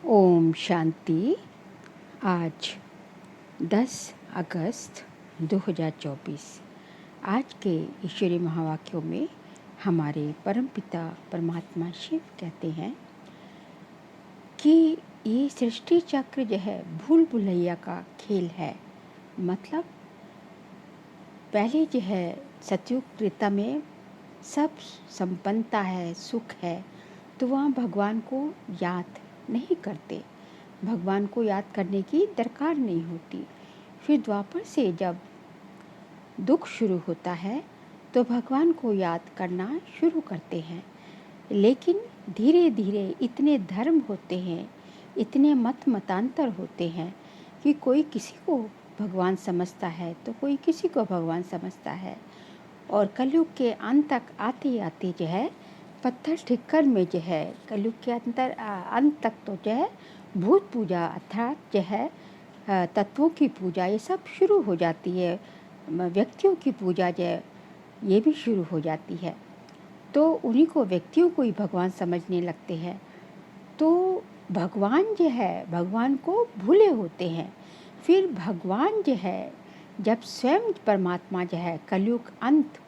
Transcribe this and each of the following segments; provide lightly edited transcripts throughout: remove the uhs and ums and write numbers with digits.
ओम शांति। आज 10 अगस्त 2024। आज के ईश्वरीय महावाक्यों में हमारे परमपिता परमात्मा शिव कहते हैं कि ये सृष्टि चक्र जो है भूल भुलैया का खेल है। मतलब पहले जो है सतयुग त्रेता में सब संपन्नता है, सुख है, तो वहाँ भगवान को याद नहीं करते, भगवान को याद करने की दरकार नहीं होती। फिर द्वापर से जब दुख शुरू होता है तो भगवान को याद करना शुरू करते हैं। लेकिन धीरे धीरे इतने धर्म होते हैं, इतने मतांतर होते हैं कि कोई किसी को भगवान समझता है तो कोई किसी को भगवान समझता है। और कलयुग के अंत तक आते आते जो है पत्थर ठिक्कर में जो है कलयुग के अंत तक तो जो है भूत पूजा अर्थात जो है तत्वों की पूजा ये सब शुरू हो जाती है। व्यक्तियों की पूजा जो है ये भी शुरू हो जाती है। तो उन्हीं को व्यक्तियों को ही भगवान समझने लगते हैं। तो भगवान जो है भगवान को भूले होते हैं। फिर भगवान जो है जब स्वयं परमात्मा जो है कलयुग अंत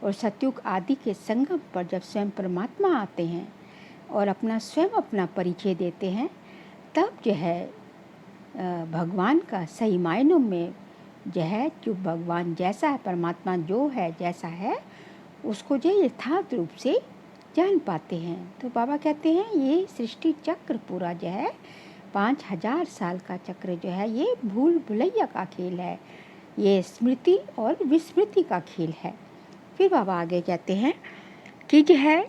और सतयुग आदि के संगम पर जब स्वयं परमात्मा आते हैं और अपना परिचय देते हैं, तब जो है भगवान का सही मायनों में जो है जो भगवान जैसा है, परमात्मा जो है जैसा है उसको जो यथार्थ रूप से जान पाते हैं। तो बाबा कहते हैं ये सृष्टि चक्र पूरा जो है 5000 साल का चक्र जो है ये भूल भुलैया का खेल है, ये स्मृति और विस्मृति का खेल है। फिर बाबा आगे कहते हैं कि जो है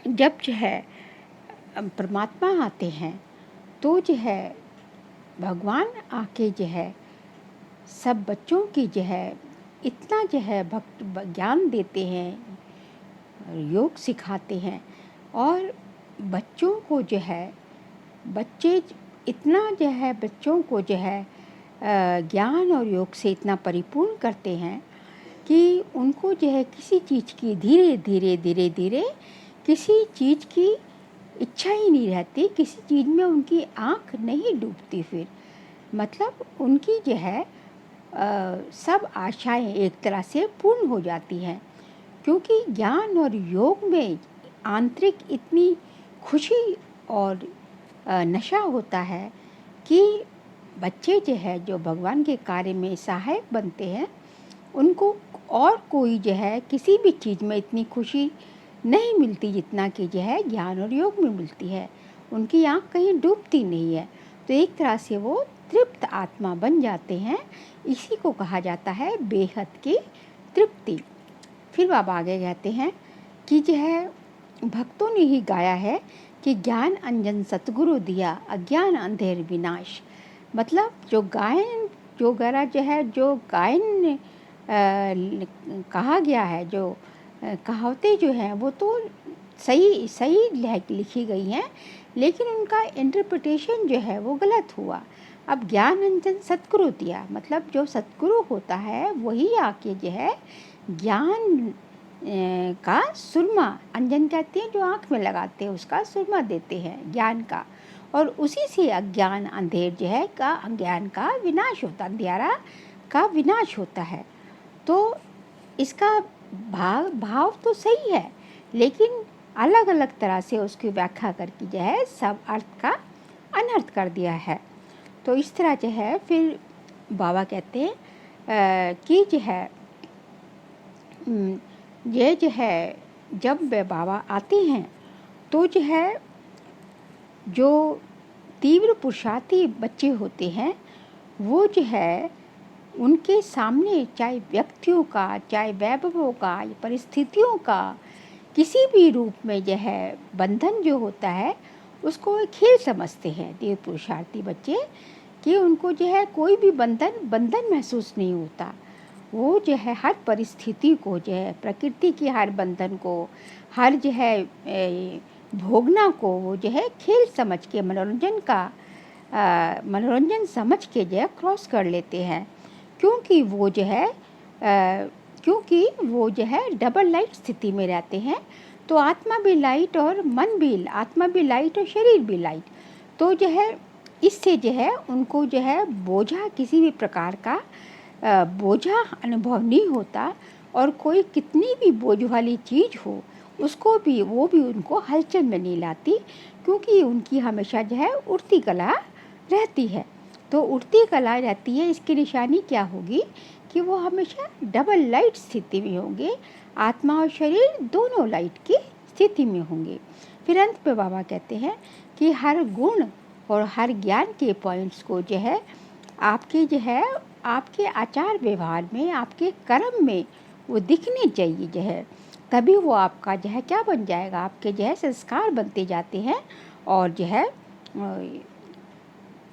जब जो है परमात्मा आते हैं तो जो है भगवान आके जो है सब बच्चों की जो है इतना जो है भक्त ज्ञान देते हैं, योग सिखाते हैं। और बच्चों को जो है बच्चे इतना जो है बच्चों को जो है ज्ञान और योग से इतना परिपूर्ण करते हैं कि उनको जो है किसी चीज़ की धीरे धीरे किसी चीज़ की इच्छा ही नहीं रहती, किसी चीज़ में उनकी आँख नहीं डूबती। फिर मतलब उनकी जो है सब आशाएं एक तरह से पूर्ण हो जाती हैं, क्योंकि ज्ञान और योग में आंतरिक इतनी खुशी और नशा होता है कि बच्चे जो है जो भगवान के कार्य में सहायक बनते हैं उनको और कोई जो है किसी भी चीज़ में इतनी खुशी नहीं मिलती जितना कि जो है ज्ञान और योग में मिलती है। उनकी आँख कहीं डूबती नहीं है, तो एक तरह से वो तृप्त आत्मा बन जाते हैं। इसी को कहा जाता है बेहद की तृप्ति। फिर बाबा आगे कहते हैं कि जो है भक्तों ने ही गाया है कि ज्ञान अंजन सतगुरु दिया अज्ञान अंधेर विनाश। मतलब जो गायन कहा गया है, जो कहावतें जो हैं वो तो सही लिखी गई हैं, लेकिन उनका इंटरप्रिटेशन जो है वो गलत हुआ। अब ज्ञान अंजन सतगुरु दिया, मतलब जो सतगुरु होता है वही आके जो है ज्ञान का सुरमा, अंजन कहते हैं जो आँख में लगाते हैं उसका सुरमा देते हैं ज्ञान का, और उसी से अज्ञान अंधेर जो है का अज्ञान का विनाश होता, अंधियारा का विनाश होता है। तो इसका भाव तो सही है, लेकिन अलग अलग तरह से उसकी व्याख्या करके जो है सब अर्थ का अनर्थ कर दिया है। तो इस तरह जो है फिर बाबा कहते हैं कि जो है ये जो है जब वे बाबा आते हैं तो जो है जो तीव्र पुरुषार्थी बच्चे होते हैं वो जो है उनके सामने चाहे व्यक्तियों का, चाहे वैभवों का, परिस्थितियों का किसी भी रूप में जो है बंधन जो होता है उसको खेल समझते हैं तीव्र पुरुषार्थी बच्चे, कि उनको जो है कोई भी बंधन महसूस नहीं होता। वो जो है हर परिस्थिति को जो है प्रकृति की हर बंधन को, हर जो है भोगना को वो जो है खेल समझ के मनोरंजन समझ के जो है क्रॉस कर लेते हैं, क्योंकि वो जो है डबल लाइफ स्थिति में रहते हैं। तो आत्मा भी लाइट और मन भी, आत्मा भी लाइट और शरीर भी लाइट। तो जो है इससे जो है उनको जो है बोझा, किसी भी प्रकार का बोझा अनुभव नहीं होता। और कोई कितनी भी बोझ वाली चीज़ हो उसको भी, वो भी उनको हलचल में नहीं लाती, क्योंकि उनकी हमेशा जो है उड़ती कला रहती है। तो उड़ती कला रहती है, इसकी निशानी क्या होगी कि वो हमेशा डबल लाइट स्थिति में होंगे, आत्मा और शरीर दोनों लाइट की स्थिति में होंगे। फिर अंत पे बाबा कहते हैं कि हर गुण और हर ज्ञान के पॉइंट्स को जो है आपके जो है आपके आचार व्यवहार में, आपके कर्म में वो दिखने चाहिए जो है, तभी वो आपका जो है क्या बन जाएगा, आपके जो है संस्कार बनते जाते हैं। और जो है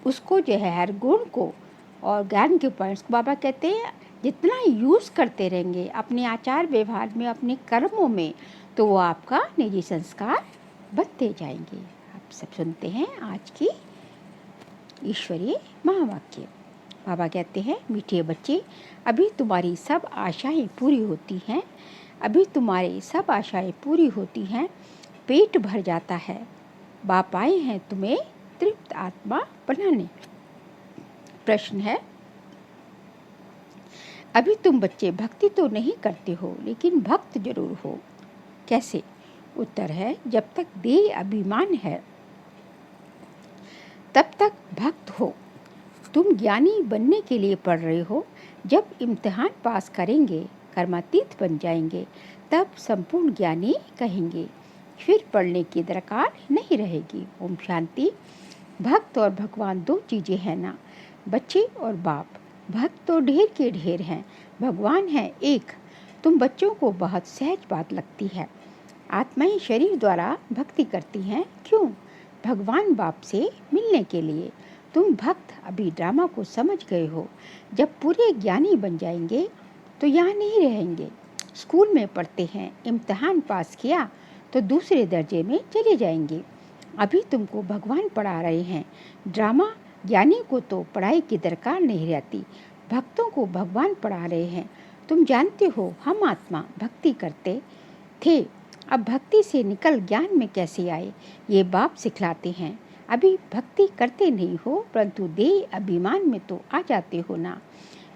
उसको जो है हर गुण को और ज्ञान के पॉइंट्स को बाबा कहते हैं जितना यूज़ करते रहेंगे अपने आचार व्यवहार में, अपने कर्मों में, तो वो आपका निजी संस्कार बनते जाएंगे। आप सब सुनते हैं आज की ईश्वरीय महावाक्य। बाबा कहते हैं मीठे बच्चे, अभी तुम्हारी सब आशाएं पूरी होती हैं, अभी तुम्हारी सब आशाएं पूरी होती हैं, पेट भर जाता है, बाप आए हैं तुम्हें तृप्त आत्मा बनाने। प्रश्न है, अभी तुम बच्चे भक्ति तो नहीं करते हो लेकिन भक्त जरूर हो, कैसे? उत्तर है, जब तक देह अभिमान है तब तक भक्त हो। तुम ज्ञानी बनने के लिए पढ़ रहे हो, जब इम्तिहान पास करेंगे, कर्मातीत बन जाएंगे, तब संपूर्ण ज्ञानी कहेंगे, फिर पढ़ने की दरकार नहीं रहेगी। ओम शांति। भक्त और भगवान दो चीज़ें हैं ना बच्चे और बाप। भक्त तो ढेर के ढेर हैं, भगवान है एक। तुम बच्चों को बहुत सहज बात लगती है, आत्माएं शरीर द्वारा भक्ति करती हैं, क्यों? भगवान बाप से मिलने के लिए। तुम भक्त अभी ड्रामा को समझ गए हो, जब पूरे ज्ञानी बन जाएंगे तो यहाँ नहीं रहेंगे। स्कूल में पढ़ते हैं, इम्तिहान पास किया तो दूसरे दर्जे में चले जाएंगे। अभी तुमको भगवान पढ़ा रहे हैं ड्रामा। ज्ञानी को तो पढ़ाई की दरकार नहीं रहती, भक्तों को भगवान पढ़ा रहे हैं। तुम जानते हो हम आत्मा भक्ति करते थे, अब भक्ति से निकल ज्ञान में कैसे आए, ये बाप सिखलाते हैं। अभी भक्ति करते नहीं हो, परंतु देह अभिमान में तो आ जाते हो ना,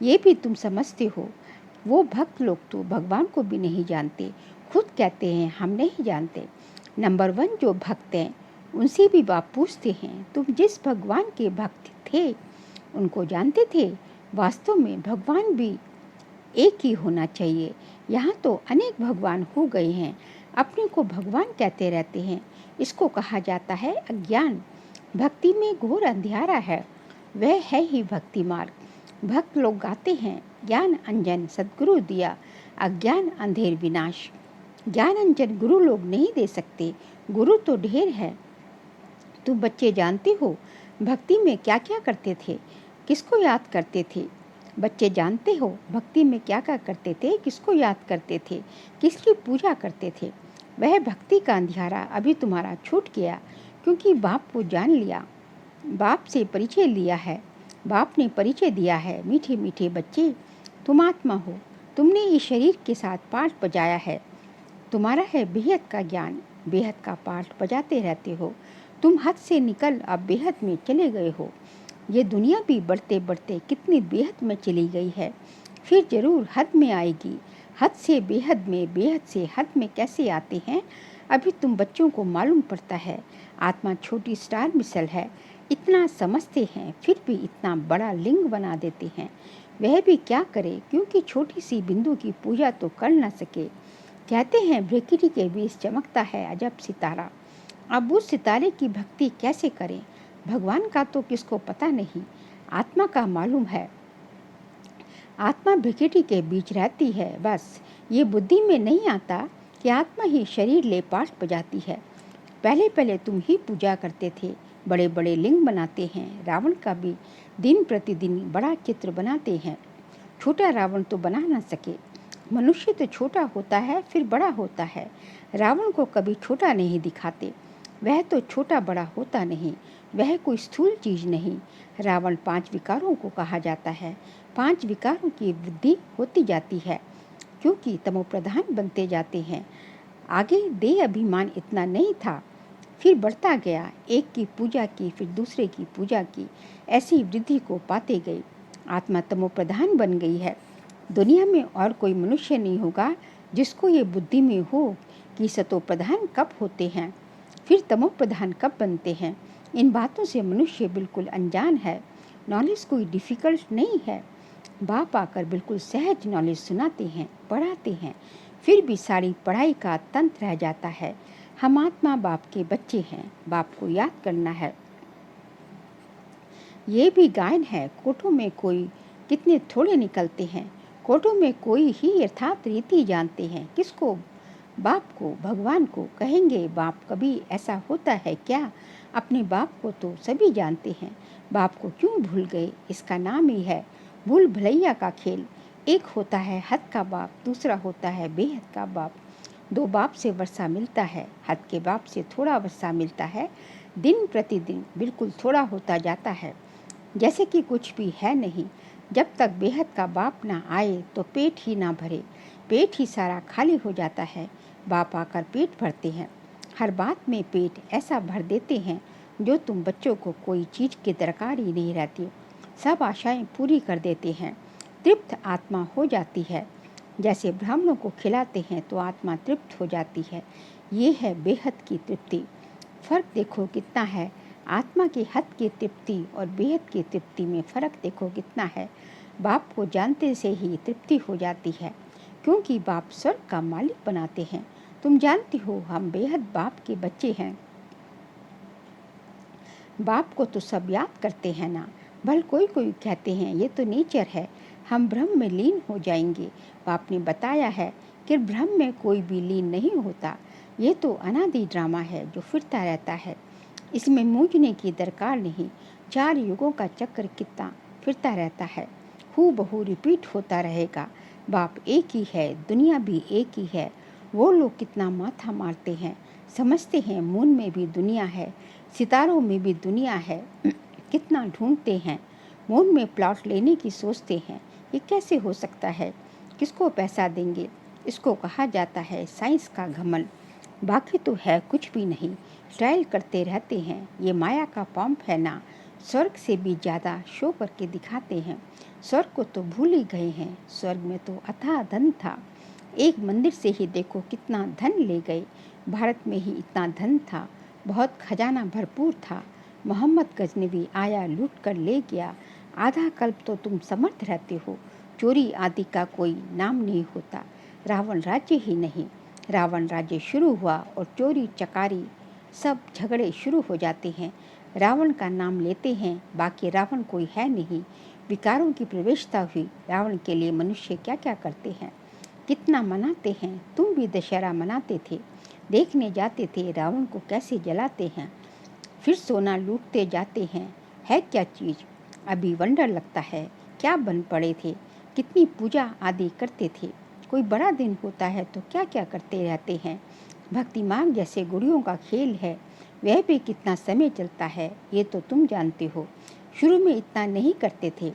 ये भी तुम समझते हो। वो भक्त लोग तो भगवान को भी नहीं जानते, खुद कहते हैं हम नहीं जानते। नंबर 1 जो भक्त हैं उनसे भी बाप पूछते हैं, तुम जिस भगवान के भक्त थे उनको जानते थे? वास्तव में भगवान भी एक ही होना चाहिए। यहाँ तो अनेक भगवान हो गए हैं, अपने को भगवान कहते रहते हैं, इसको कहा जाता है अज्ञान। भक्ति में घोर अंधियारा है, वह है ही भक्ति मार्ग। भक्त लोग गाते हैं, ज्ञान अंजन सद्गुरु दिया, अज्ञान अंधेर विनाश। ज्ञान अंजन गुरु लोग नहीं दे सकते, गुरु तो ढेर है। तुम बच्चे जानते हो भक्ति में क्या क्या करते थे, किसको याद करते थे? बच्चे जानते हो भक्ति में क्या क्या करते थे, किसको याद करते थे, किसकी पूजा करते थे? वह भक्ति का अंधियारा अभी तुम्हारा छूट गया, क्योंकि बाप को जान लिया, बाप से परिचय लिया है, बाप ने परिचय दिया है। मीठे मीठे बच्चे, तुम आत्मा हो, तुमने इस शरीर के साथ पाठ बजाया है, तुम्हारा है बेहद का ज्ञान, बेहद का पाठ बजाते रहते हो। तुम हद से निकल अब बेहद में चले गए हो। ये दुनिया भी बढ़ते बढ़ते कितनी बेहद में चली गई है, फिर जरूर हद में आएगी। हद से बेहद में, बेहद से हद में कैसे आते हैं, अभी तुम बच्चों को मालूम पड़ता है। आत्मा छोटी स्टार मिसल है, इतना समझते हैं फिर भी इतना बड़ा लिंग बना देते हैं। वह भी क्या करे, क्योंकि छोटी सी बिंदु की पूजा तो कर न सके। कहते हैं प्रकृति के बीच चमकता है अजब सितारा, अब उस सितारे की भक्ति कैसे करें? भगवान का तो किसको पता नहीं, आत्मा का मालूम है। आत्मा प्रकृति के बीच रहती है, बस ये बुद्धि में नहीं आता कि आत्मा ही शरीर ले पाठ बजाती है। पहले पहले तुम ही पूजा करते थे, बड़े बड़े लिंग बनाते हैं। रावण का भी दिन प्रतिदिन बड़ा चित्र बनाते हैं, छोटा रावण तो बना न सके। मनुष्य तो छोटा होता है फिर बड़ा होता है, रावण को कभी छोटा नहीं दिखाते। वह तो छोटा बड़ा होता नहीं, वह कोई स्थूल चीज नहीं। रावण 5 विकारों को कहा जाता है। 5 विकारों की वृद्धि होती जाती है, क्योंकि तमोप्रधान बनते जाते हैं। आगे देह अभिमान इतना नहीं था, फिर बढ़ता गया। एक की पूजा की, फिर दूसरे की पूजा की, ऐसी वृद्धि को पाते गए। आत्मा तमो प्रधान बन गई है। दुनिया में और कोई मनुष्य नहीं होगा जिसको ये बुद्धि में हो कि सतो प्रधान कब होते हैं, फिर तमो प्रधान कब बनते हैं। इन बातों से मनुष्य बिल्कुल अनजान है। नॉलेज कोई डिफ़िकल्ट नहीं है। बाप आकर बिल्कुल सहज नॉलेज सुनाते हैं, पढ़ाते हैं, फिर भी सारी पढ़ाई का तंत्र रह जाता है। हम आत्मा बाप के बच्चे हैं, बाप को याद करना है। ये भी गायन है, कोटों में कोई कितने थोड़े निकलते हैं। कोटों में कोई ही यथार्थ रीति जानते हैं। किसको? बाप को, भगवान को। कहेंगे बाप कभी ऐसा होता है क्या? अपने बाप को तो सभी जानते हैं, बाप को क्यों भूल गए? इसका नाम ही है भूल भुलैया का खेल। एक होता है हद का बाप, दूसरा होता है बेहद का बाप। दो बाप से वर्षा मिलता है, हद के बाप से थोड़ा वर्षा मिलता है। दिन प्रतिदिन बिल्कुल थोड़ा होता जाता है, जैसे कि कुछ भी है नहीं। जब तक बेहद का बाप ना आए तो पेट ही ना भरे, पेट ही सारा खाली हो जाता है। बाप आकर पेट भरते हैं, हर बात में पेट ऐसा भर देते हैं जो तुम बच्चों को कोई चीज़ की दरकार ही नहीं रहती। सब आशाएं पूरी कर देते हैं, तृप्त आत्मा हो जाती है। जैसे ब्राह्मणों को खिलाते हैं तो आत्मा तृप्त हो जाती है। ये है बेहद की तृप्ति। फर्क देखो कितना है। आत्मा की हद की तृप्ति और बेहद की तृप्ति में फ़र्क देखो कितना है। बाप को जानते से ही तृप्ति हो जाती है, क्योंकि बाप स्वर्ग का मालिक बनाते हैं। तुम जानती हो हम बेहद बाप के बच्चे हैं। बाप को तो सब याद करते हैं ना। भल कोई कोई कहते हैं ये तो नेचर है, हम ब्रह्म में लीन हो जाएंगे। बाप ने बताया है कि ब्रह्म में कोई भी लीन नहीं होता। ये तो अनादि ड्रामा है जो फिरता रहता है, इसमें मूझने की दरकार नहीं। 4 युगों का चक्र कितना फिरता रहता है, हू बहू रिपीट होता रहेगा। बाप एक ही है, दुनिया भी एक ही है। वो लोग कितना माथा मारते हैं, समझते हैं मून में भी दुनिया है, सितारों में भी दुनिया है। कितना ढूंढते हैं, मून में प्लॉट लेने की सोचते हैं। ये कैसे हो सकता है? किसको पैसा देंगे? इसको कहा जाता है साइंस का घमंड। बाकी तो है कुछ भी नहीं, ट्रायल करते रहते हैं। ये माया का पंप है ना, स्वर्ग से भी ज़्यादा शो करके दिखाते हैं। स्वर्ग को तो भूल ही गए हैं। स्वर्ग में तो अथाह धन था, एक मंदिर से ही देखो कितना धन ले गए। भारत में ही इतना धन था, बहुत खजाना भरपूर था। मोहम्मद गजनवी आया, लूट कर ले गया। आधा कल्प तो तुम समर्थ रहते हो, चोरी आदि का कोई नाम नहीं होता। रावण राज्य ही नहीं, रावण राज्य शुरू हुआ और चोरी चकारी सब झगड़े शुरू हो जाते हैं। रावण का नाम लेते हैं, बाकी रावण कोई है नहीं। विकारों की प्रवेशता हुई। रावण के लिए मनुष्य क्या क्या करते हैं, कितना मनाते हैं। तुम भी दशहरा मनाते थे, देखने जाते थे रावण को कैसे जलाते हैं, फिर सोना लूटते जाते हैं। है क्या चीज़? अभी वंडर लगता है, क्या बन पड़े थे, कितनी पूजा आदि करते थे। कोई बड़ा दिन होता है तो क्या क्या करते रहते हैं। भक्ति मार्ग जैसे गुड़ियों का खेल है, वह भी कितना समय चलता है, ये तो तुम जानते हो। शुरू में इतना नहीं करते थे,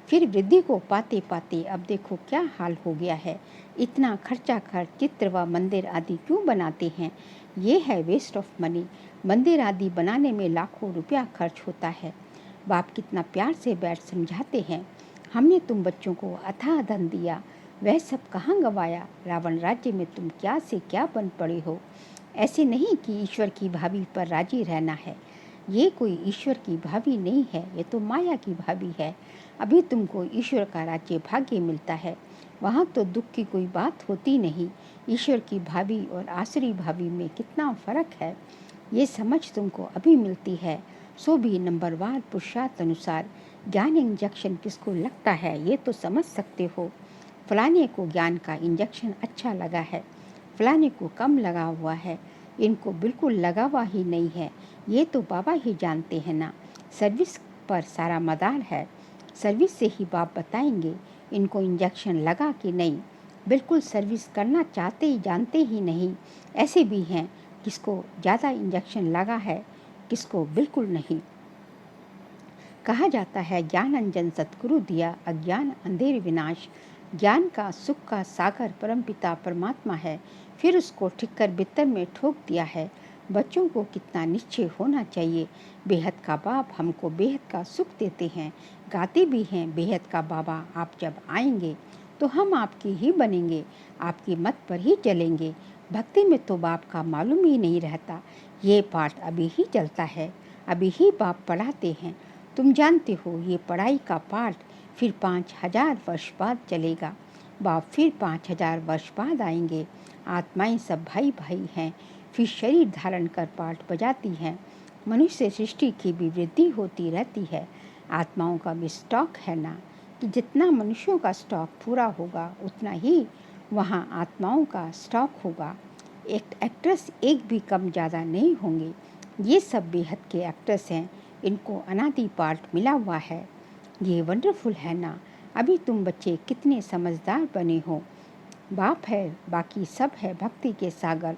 फिर वृद्धि को पाते पाते अब देखो क्या हाल हो गया है। इतना खर्चा कर चित्र व मंदिर आदि क्यों बनाते हैं? ये है वेस्ट ऑफ मनी। मंदिर आदि बनाने में लाखों रुपया खर्च होता है। बाप कितना प्यार से बैठ समझाते हैं, हमने तुम बच्चों को अथाह धन दिया, वह सब कहाँ गवाया? रावण राज्य में तुम क्या से क्या बन पड़े हो। ऐसे नहीं कि ईश्वर की भाभी पर राजी रहना है। ये कोई ईश्वर की भाभी नहीं है, ये तो माया की भाभी है। अभी तुमको ईश्वर का राज्य भाग्य मिलता है, वहाँ तो दुख की कोई बात होती नहीं। ईश्वर की भाभी और आसुरी भाभी में कितना फ़र्क है, ये समझ तुमको अभी मिलती है। सो भी नंबरवार पुरुषार्थ अनुसार ज्ञान इंजेक्शन किसको लगता है ये तो समझ सकते हो। फलाने को ज्ञान का इंजेक्शन अच्छा लगा है, फलाने को कम लगा हुआ है, इनको बिल्कुल लगा हुआ ही नहीं है, ये तो बाबा ही जानते हैं ना। सर्विस पर सारा मदार है, सर्विस से ही बाप बताएंगे इनको इंजेक्शन लगा कि नहीं। बिल्कुल सर्विस करना चाहते ही जानते ही नहीं। ऐसे भी हैं किसको ज़्यादा इंजेक्शन लगा है, किसको बिल्कुल नहीं। कहा जाता है ज्ञान अंजन सतगुरु दिया, अज्ञान अंधेर विनाश। ज्ञान का सुख का सागर परमपिता परमात्मा है, फिर उसको ठीक कर बिस्तर में ठोक दिया है। बच्चों को कितना निश्चय होना चाहिए। बेहद का बाप हमको बेहद का सुख देते हैं। गाते भी हैं, बेहद का बाबा आप जब आएंगे तो हम आपके ही बनेंगे, आपकी मत पर ही चलेंगे। भक्ति में तो बाप का मालूम ही नहीं रहता। ये पाठ अभी ही चलता है, अभी ही बाप पढ़ाते हैं। तुम जानते हो ये पढ़ाई का पाठ फिर 5000 वर्ष बाद चलेगा। बाप फिर 5000 वर्ष बाद आएंगे। आत्माएं सब भाई भाई हैं, फिर शरीर धारण कर पाठ बजाती हैं। मनुष्य सृष्टि की भी वृद्धि होती रहती है। आत्माओं का भी स्टॉक है ना, कि जितना मनुष्यों का स्टॉक पूरा होगा उतना ही वहाँ आत्माओं का स्टॉक होगा। एक एक्ट्रेस एक भी कम ज़्यादा नहीं होंगे। ये सब बेहद के एक्ट्रेस हैं, इनको अनादि पाठ मिला हुआ है। ये वंडरफुल है ना। अभी तुम बच्चे कितने समझदार बने हो। बाप है, बाकी सब है भक्ति के सागर।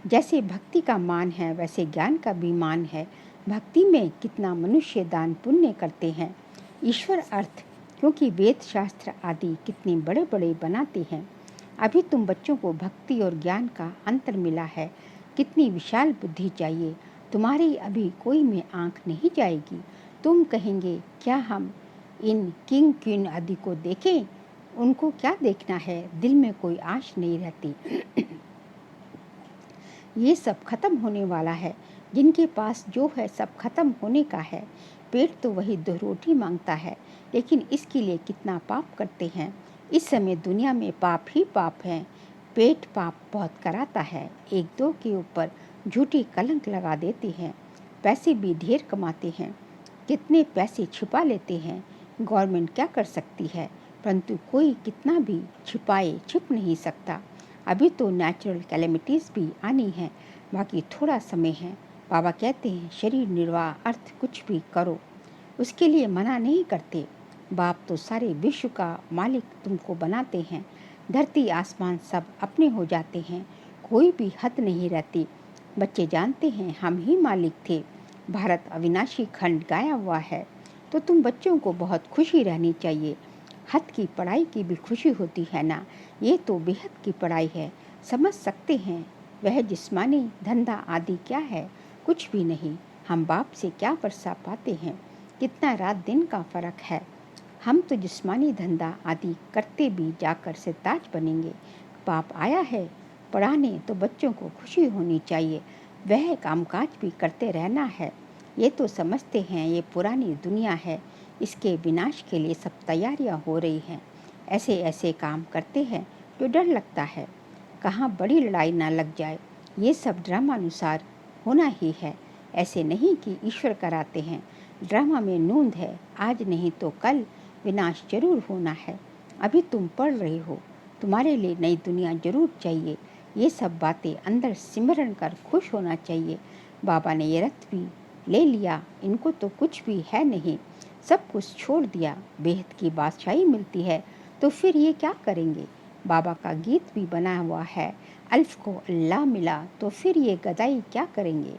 जैसे भक्ति का मान है वैसे ज्ञान का भी मान है। भक्ति में कितना मनुष्य दान पुण्य करते हैं। ईश्वर अर्थ क्योंकि वेद शास्त्र आदि कितने बड़े बड़े बनाते हैं। अभी तुम बच्चों को भक्ति और ज्ञान का अंतर मिला है। कितनी विशाल बुद्धि चाहिए। तुम्हारी अभी कोई में आंख नहीं जाएगी। तुम कहेंगे क्या हम इन किंग क्वीन आदि को देखें? उनको क्या देखना है, दिल में कोई आश नहीं रहती। ये सब खत्म होने वाला है। जिनके पास जो है सब खत्म होने का है। पेट तो वही 2 रोटी मांगता है, लेकिन इसके लिए कितना पाप करते हैं। इस समय दुनिया में पाप ही पाप है। पेट पाप बहुत कराता है। 1-2 के ऊपर झूठी कलंक लगा देते हैं। पैसे भी ढेर कमाते हैं, कितने पैसे छिपा लेते हैं। गवर्नमेंट क्या कर सकती है, परंतु कोई कितना भी छिपाए छिप नहीं सकता। अभी तो नेचुरल कैलेमिटीज़ भी आनी है, बाकी थोड़ा समय है। बाबा कहते हैं शरीर निर्वाह अर्थ कुछ भी करो, उसके लिए मना नहीं करते। बाप तो सारे विश्व का मालिक तुमको बनाते हैं। धरती आसमान सब अपने हो जाते हैं, कोई भी हद नहीं रहती। बच्चे जानते हैं हम ही मालिक थे। भारत अविनाशी खंड गाया हुआ है, तो तुम बच्चों को बहुत खुशी रहनी चाहिए। हद की पढ़ाई की भी खुशी होती है ना। ये तो बेहद की पढ़ाई है। समझ सकते हैं वह जिस्मानी धंधा आदि क्या है, कुछ भी नहीं। हम बाप से क्या वर्षा पाते हैं, कितना रात दिन का फर्क है। हम तो जिस्मानी धंधा आदि करते भी जाकर से ताज बनेंगे। बाप आया है पढ़ाने, तो बच्चों को खुशी होनी चाहिए। वह कामकाज भी करते रहना है। ये तो समझते हैं ये पुरानी दुनिया है, इसके विनाश के लिए सब तैयारियां हो रही हैं। ऐसे ऐसे काम करते हैं जो डर लगता है, कहाँ बड़ी लड़ाई ना लग जाए। ये सब ड्रामानुसार होना ही है, ऐसे नहीं कि ईश्वर कराते हैं। ड्रामा में नूंद है, आज नहीं तो कल विनाश जरूर होना है। अभी तुम पढ़ रहे हो, तुम्हारे लिए नई दुनिया जरूर चाहिए। ये सब बातें अंदर सिमरन कर खुश होना चाहिए। बाबा ने ये रथ भी ले लिया, इनको तो कुछ भी है नहीं, सब कुछ छोड़ दिया। बेहद की बादशाही मिलती है तो फिर ये क्या करेंगे। बाबा का गीत भी बना हुआ है, अल्फ को अल्लाह मिला तो फिर ये गदाई क्या करेंगे।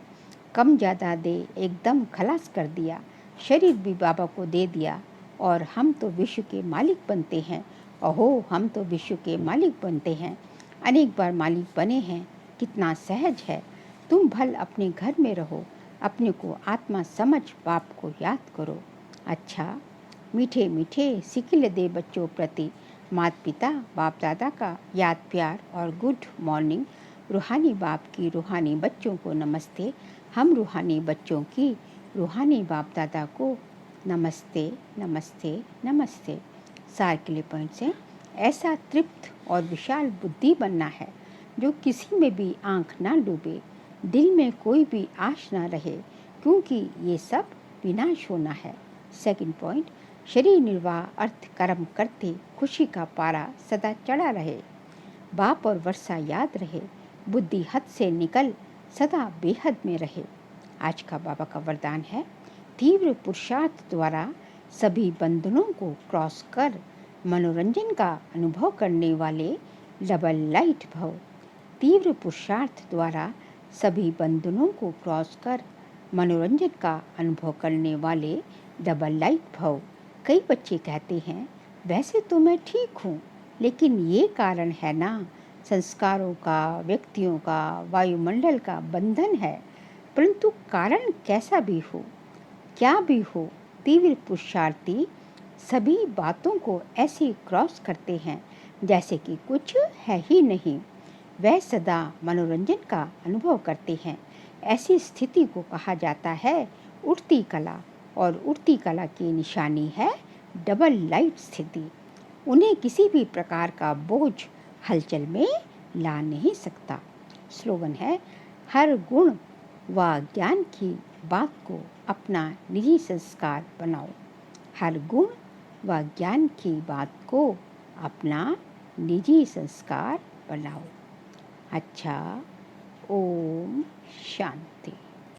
कम ज़्यादा दे एकदम खलास कर दिया, शरीर भी बाबा को दे दिया और हम तो विश्व के मालिक बनते हैं। ओहो, हम तो विश्व के मालिक बनते हैं, अनेक बार मालिक बने हैं। कितना सहज है। तुम भल अपने घर में रहो, अपने को आत्मा समझ बाप को याद करो। अच्छा, मीठे मीठे सिकिल दे बच्चों प्रति माता पिता बाप दादा का याद प्यार और गुड मॉर्निंग। रूहानी बाप की रूहानी बच्चों को नमस्ते। हम रूहानी बच्चों की रूहानी बाप दादा को नमस्ते नमस्ते नमस्ते। सार के लिए पॉइंट से ऐसा तृप्त और विशाल बुद्धि बनना है जो किसी में भी आंख ना डूबे, दिल में कोई भी आश ना रहे, क्योंकि ये सब विनाश होना है। सेकंड पॉइंट, शरीर निर्वाह अर्थ कर्म करते खुशी का पारा सदा चढ़ा रहे। बाप और वर्षा याद रहे, बुद्धि हद से निकल सदा बेहद में रहे। आज का बाबा का वरदान है, तीव्र पुरुषार्थ द्वारा सभी बंधनों को क्रॉस कर मनोरंजन का अनुभव करने वाले डबल लाइट भव। तीव्र पुरुषार्थ द्वारा सभी बंधनों को क्रॉस कर मनोरंजन का अनुभव करने वाले डबल लाइट भव। कई बच्चे कहते हैं वैसे तो मैं ठीक हूँ, लेकिन ये कारण है ना, संस्कारों का, व्यक्तियों का, वायुमंडल का बंधन है, परंतु कारण कैसा भी हो, क्या भी हो, तीव्र पुरुषार्थी सभी बातों को ऐसे क्रॉस करते हैं जैसे कि कुछ है ही नहीं। वह सदा मनोरंजन का अनुभव करते हैं। ऐसी स्थिति को कहा जाता है उठती कला, और उठती कला की निशानी है डबल लाइट स्थिति। उन्हें किसी भी प्रकार का बोझ हलचल में ला नहीं सकता। स्लोगन है, हर गुण व ज्ञान की बात को अपना निजी संस्कार बनाओ। हर गुण व ज्ञान की बात को अपना निजी संस्कार बनाओ। अच्छा, ओम शांति।